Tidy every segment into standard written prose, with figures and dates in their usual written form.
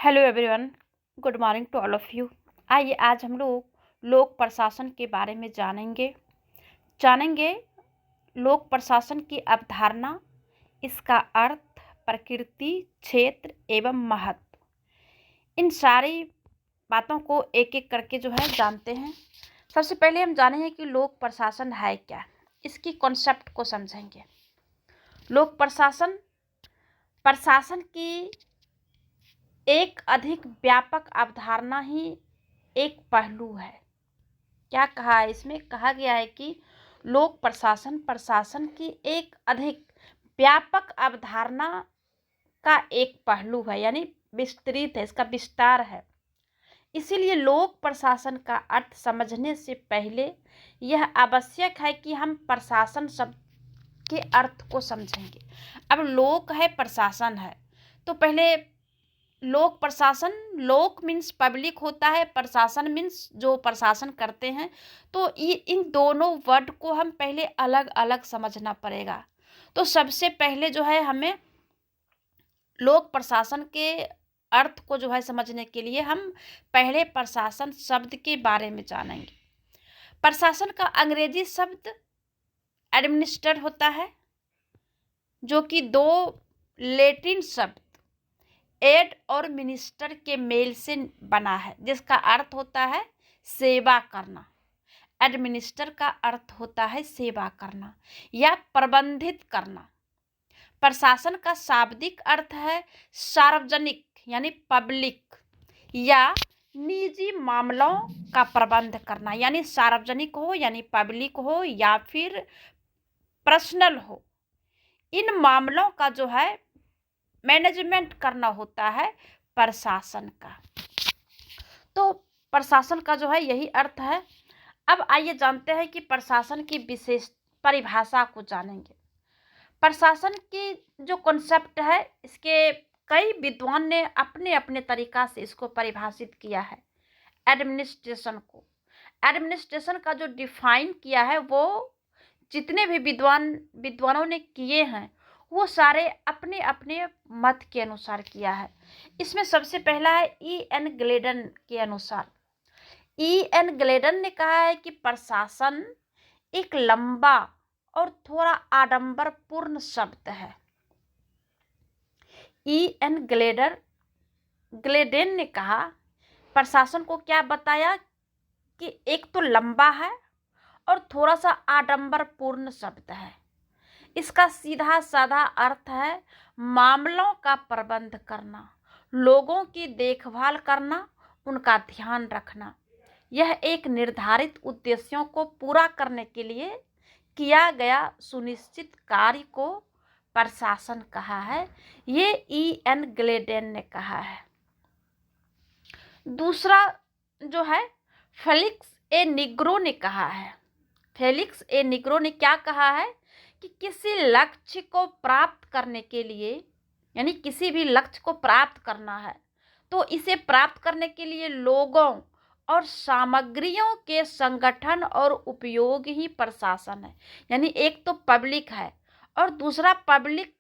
Hello everyone, good morning to all of you. आइए आज हम लोग लोक प्रशासन के बारे में जानेंगे लोक प्रशासन की अवधारणा, इसका अर्थ, प्रकृति, क्षेत्र एवं महत्व। इन सारी बातों को एक एक करके जो है जानते हैं। सबसे पहले हम जानेंगे कि लोक प्रशासन है क्या, इसकी कॉन्सेप्ट को समझेंगे। लोक प्रशासन प्रशासन की एक अधिक व्यापक अवधारणा ही एक पहलू है। क्या कहा है इसमें? कहा गया है कि लोक प्रशासन प्रशासन की एक अधिक व्यापक अवधारणा का एक पहलू है, यानी विस्तृत है, इसका विस्तार है। इसीलिए लोक प्रशासन का अर्थ समझने से पहले यह आवश्यक है कि हम प्रशासन शब्द के अर्थ को समझेंगे। अब लोक है, प्रशासन है, तो पहले लोक प्रशासन, लोक मीन्स पब्लिक होता है, प्रशासन मीन्स जो प्रशासन करते हैं। तो इन दोनों वर्ड को हम पहले अलग अलग समझना पड़ेगा। तो सबसे पहले जो है हमें लोक प्रशासन के अर्थ को जो है समझने के लिए हम पहले प्रशासन शब्द के बारे में जानेंगे। प्रशासन का अंग्रेजी शब्द एडमिनिस्टर होता है, जो कि दो लैटिन शब्द एड और मिनिस्टर के मेल से बना है, जिसका अर्थ होता है सेवा करना। एडमिनिस्टर का अर्थ होता है सेवा करना या प्रबंधित करना। प्रशासन का शाब्दिक अर्थ है सार्वजनिक यानी पब्लिक या निजी मामलों का प्रबंध करना, यानी सार्वजनिक हो यानी पब्लिक हो या फिर पर्सनल हो। इन मामलों का जो है मैनेजमेंट करना होता है प्रशासन का। तो प्रशासन का जो है यही अर्थ है। अब आइए जानते हैं कि प्रशासन की विशेष परिभाषा को जानेंगे। प्रशासन की जो कॉन्सेप्ट है, इसके कई विद्वान ने अपने अपने तरीका से इसको परिभाषित किया है। एडमिनिस्ट्रेशन को, एडमिनिस्ट्रेशन का जो डिफाइन किया है वो जितने भी विद्वानों ने किए हैं वो सारे अपने अपने मत के अनुसार किया है। इसमें सबसे पहला है E.N. ग्लेडन के अनुसार। E.N. ग्लेडन ने कहा है कि प्रशासन एक लंबा और थोड़ा आडंबरपूर्ण शब्द है। E.N. ग्लेडन ने कहा, प्रशासन को क्या बताया कि एक तो लंबा है और थोड़ा सा आडंबरपूर्ण शब्द है। इसका सीधा साधा अर्थ है मामलों का प्रबंध करना, लोगों की देखभाल करना, उनका ध्यान रखना। यह एक निर्धारित उद्देश्यों को पूरा करने के लिए किया गया सुनिश्चित कार्य को प्रशासन कहा है। ये E.N. ग्लेडन ने कहा है। दूसरा जो है फेलिक्स ए निग्रो ने कहा है। फेलिक्स ए निग्रो ने क्या कहा है कि किसी लक्ष्य को प्राप्त करने के लिए, यानी किसी भी लक्ष्य को प्राप्त करना है तो इसे प्राप्त करने के लिए लोगों और सामग्रियों के संगठन और उपयोग ही प्रशासन है। यानी एक तो पब्लिक है और दूसरा पब्लिक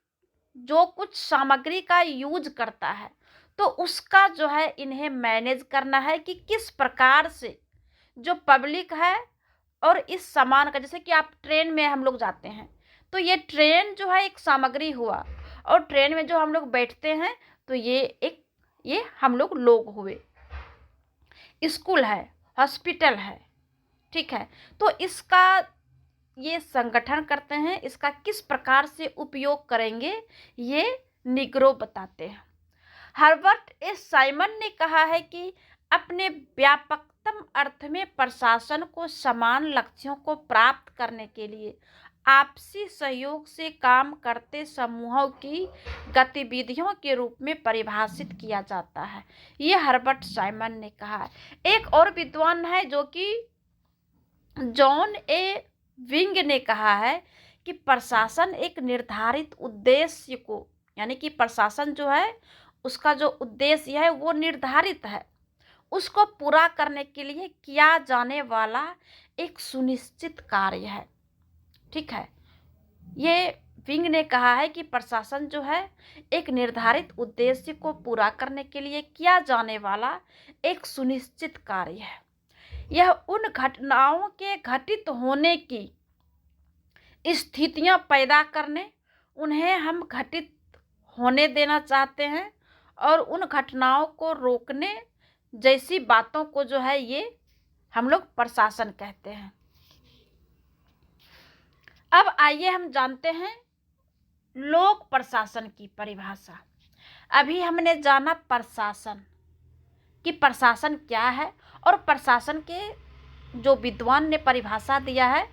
जो कुछ सामग्री का यूज करता है तो उसका जो है इन्हें मैनेज करना है कि किस प्रकार से जो पब्लिक है और इस सामान का, जैसे कि आप ट्रेन में हम लोग जाते हैं तो ये ट्रेन जो है एक सामग्री हुआ और ट्रेन में जो हम लोग बैठते हैं तो ये हम लोग हुए। स्कूल है, हॉस्पिटल है, ठीक है, तो इसका ये संगठन करते हैं, इसका किस प्रकार से उपयोग करेंगे ये निग्रो बताते हैं। हर्बर्ट ए साइमन ने कहा है कि अपने व्यापकतम अर्थ में प्रशासन को समान लक्ष्यों को प्राप्त करने के लिए आपसी सहयोग से काम करते समूहों की गतिविधियों के रूप में परिभाषित किया जाता है। ये हर्बर्ट साइमन ने कहा है। एक और विद्वान है जो कि जॉन ए विंग ने कहा है कि प्रशासन एक निर्धारित उद्देश्य को, यानी कि प्रशासन जो है उसका जो उद्देश्य है वो निर्धारित है, उसको पूरा करने के लिए किया जाने वाला एक सुनिश्चित कार्य है। ठीक है, ये विंग ने कहा है कि प्रशासन जो है एक निर्धारित उद्देश्य को पूरा करने के लिए किया जाने वाला एक सुनिश्चित कार्य है। यह उन घटनाओं के घटित होने की स्थितियां पैदा करने, उन्हें हम घटित होने देना चाहते हैं और उन घटनाओं को रोकने जैसी बातों को जो है ये हम लोग प्रशासन कहते हैं। अब आइए हम जानते हैं लोक प्रशासन की परिभाषा। अभी हमने जाना प्रशासन कि प्रशासन क्या है और प्रशासन के जो विद्वान ने परिभाषा दिया है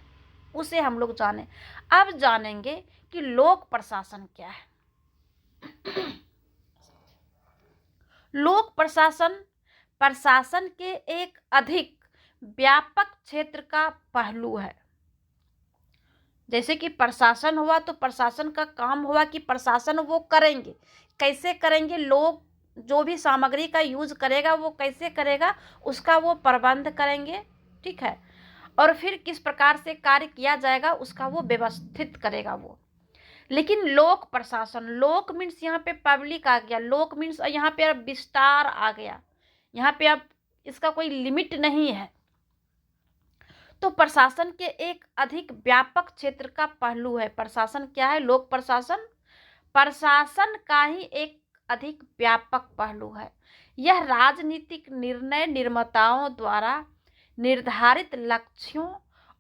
उसे हम लोग जाने। अब जानेंगे कि लोक प्रशासन क्या है। लोक प्रशासन प्रशासन के एक अधिक व्यापक क्षेत्र का पहलू है। जैसे कि प्रशासन हुआ तो प्रशासन का काम हुआ कि प्रशासन वो करेंगे, कैसे करेंगे, लोग जो भी सामग्री का यूज करेगा वो कैसे करेगा, उसका वो प्रबंध करेंगे, ठीक है, और फिर किस प्रकार से कार्य किया जाएगा उसका वो व्यवस्थित करेगा वो। लेकिन लोक प्रशासन, लोक मीन्स यहाँ पे पब्लिक आ गया, लोक मीन्स यहाँ पे अब विस्तार आ गया, यहाँ पे अब इसका कोई लिमिट नहीं है। तो प्रशासन के एक अधिक व्यापक क्षेत्र का पहलू है। प्रशासन क्या है? लोक प्रशासन प्रशासन का ही एक अधिक व्यापक पहलू है। यह राजनीतिक निर्णय निर्माताओं द्वारा निर्धारित लक्ष्यों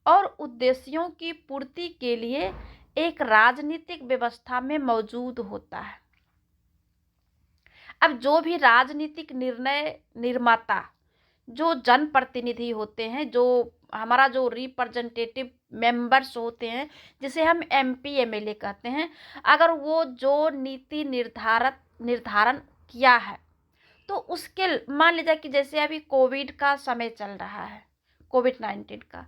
और उद्देश्यों की पूर्ति के लिए एक राजनीतिक व्यवस्था में मौजूद होता है। अब जो भी राजनीतिक निर्णय निर्माता जो जनप्रतिनिधि होते हैं, जो हमारा जो रिप्रेजेंटेटिव मेंबर्स होते हैं, जिसे हम एमपी एमएलए कहते हैं, अगर वो जो नीति निर्धारण किया है तो उसके मान लीजिए कि जैसे अभी कोविड का समय चल रहा है, कोविड-19 का,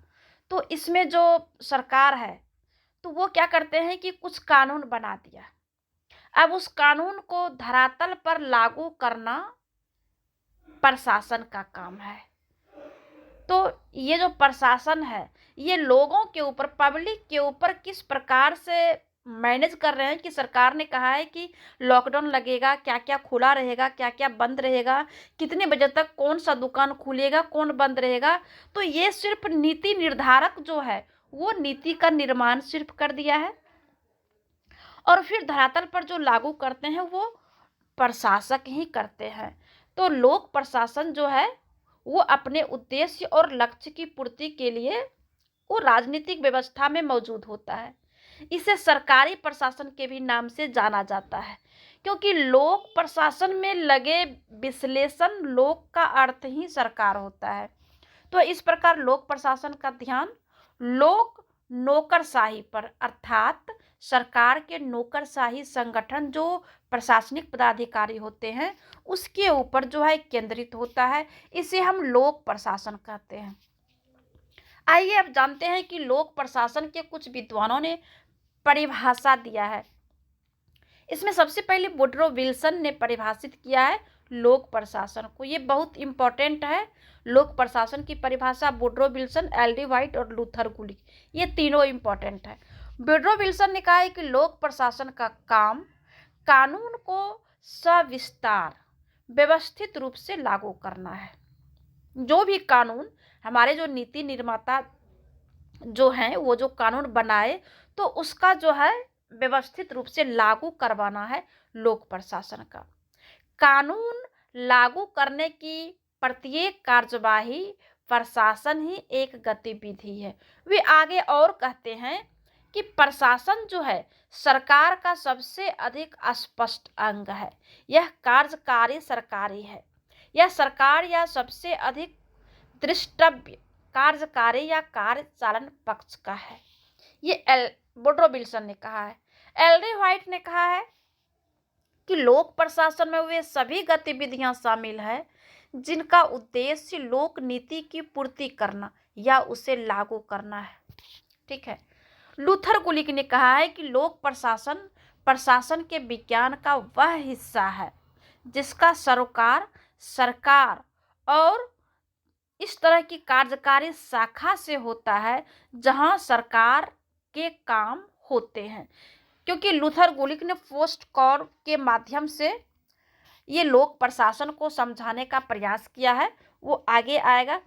तो इसमें जो सरकार है तो वो क्या करते हैं कि कुछ कानून बना दिया। अब उस कानून को धरातल पर लागू करना प्रशासन का काम है। तो ये जो प्रशासन है ये लोगों के ऊपर, पब्लिक के ऊपर किस प्रकार से मैनेज कर रहे हैं कि सरकार ने कहा है कि लॉकडाउन लगेगा, क्या क्या खुला रहेगा, क्या क्या बंद रहेगा, कितने बजे तक कौन सा दुकान खुलेगा, कौन बंद रहेगा। तो ये सिर्फ नीति निर्धारक जो है वो नीति का निर्माण सिर्फ कर दिया है और फिर धरातल पर जो लागू करते हैं वो प्रशासक ही करते हैं। तो लोक प्रशासन जो है वो अपने उद्देश्य और लक्ष्य की पूर्ति के लिए वो राजनीतिक व्यवस्था में मौजूद होता है। इसे सरकारी प्रशासन के भी नाम से जाना जाता है, क्योंकि लोक प्रशासन में लगे विश्लेषण लोक का अर्थ ही सरकार होता है। तो इस प्रकार लोक प्रशासन का ध्यान लोक नौकरशाही पर, अर्थात सरकार के नौकरशाही संगठन जो प्रशासनिक पदाधिकारी होते हैं उसके ऊपर जो है केंद्रित होता है। इसे हम लोक प्रशासन कहते हैं। आइए अब जानते हैं कि लोक प्रशासन के कुछ विद्वानों ने परिभाषा दिया है। इसमें सबसे पहले वुडरो विल्सन ने परिभाषित किया है लोक प्रशासन को। ये बहुत इंपॉर्टेंट है। लोक प्रशासन की परिभाषा वुडरो विल्सन, एल.डी. व्हाइट और लूथर गुलिक, ये तीनों इंपॉर्टेंट है। वुडरो विल्सन ने कहा है कि लोक प्रशासन का काम कानून को सविस्तार व्यवस्थित रूप से लागू करना है। जो भी कानून हमारे जो नीति निर्माता जो हैं वो जो कानून बनाए तो उसका जो है व्यवस्थित रूप से लागू करवाना है लोक प्रशासन का। कानून लागू करने की प्रत्येक कार्यवाही प्रशासन ही एक गतिविधि है। वे आगे और कहते हैं कि प्रशासन जो है सरकार का सबसे अधिक स्पष्ट अंग है। यह कार्यकारी सरकारी है। यह सरकार या सबसे अधिक दृष्टव्य कार्यकारी या कार्यचालन पक्ष का है। ये वुडरो विल्सन ने कहा है। एल.डी. व्हाइट ने कहा है कि लोक प्रशासन में वे सभी गतिविधियां शामिल है जिनका उद्देश्य लोक नीति की पूर्ति करना या उसे लागू करना है। ठीक है। लूथर गुलिक ने कहा है कि लोक प्रशासन प्रशासन के विज्ञान का वह हिस्सा है जिसका सरकार और इस तरह की कार्यकारी शाखा से होता है जहां सरकार के काम होते हैं। क्योंकि लूथर गुलिक ने पोस्ट कॉर के माध्यम से ये लोक प्रशासन को समझाने का प्रयास किया है, वो आगे आएगा।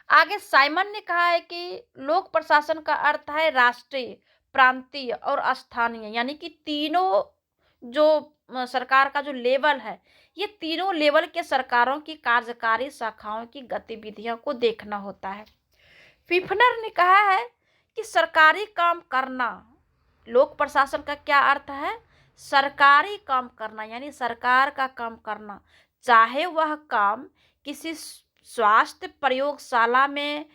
आगे साइमन ने कहा है कि लोक प्रशासन का अर्थ है राष्ट्रीय, प्रांतीय और स्थानीय, यानी कि तीनों जो सरकार का जो लेवल है, ये तीनों लेवल के सरकारों की कार्यकारी शाखाओं की गतिविधियों को देखना होता है। फिफनर ने कहा है कि सरकारी काम करना, लोक प्रशासन का क्या अर्थ है? सरकारी काम करना, यानी सरकार का काम करना, चाहे वह काम किसी स्वास्थ्य प्रयोगशाला में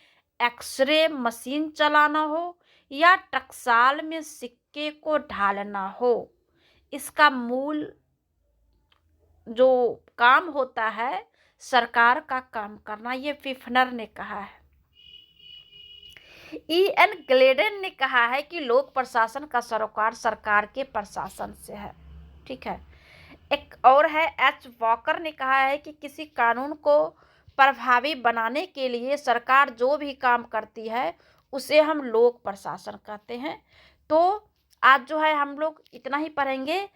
एक्सरे मशीन चलाना हो या टकसाल में सिक्के को ढालना हो। इसका मूल जो काम होता है सरकार का काम करना, ये फिफनर ने कहा है। E.N. ग्लेडन ने कहा है कि लोक प्रशासन का सरोकार सरकार के प्रशासन से है। ठीक है। एक और है एच वॉकर ने कहा है कि किसी कानून को प्रभावी बनाने के लिए सरकार जो भी काम करती है उसे हम लोक प्रशासन कहते हैं। तो आज जो है हम लोग इतना ही पढ़ेंगे।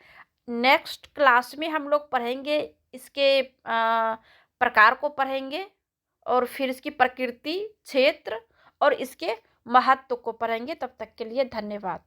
नेक्स्ट क्लास में हम लोग पढ़ेंगे इसके प्रकार को पढ़ेंगे और फिर इसकी प्रकृति, क्षेत्र और इसके महत्व को पढ़ेंगे। तब तक के लिए धन्यवाद।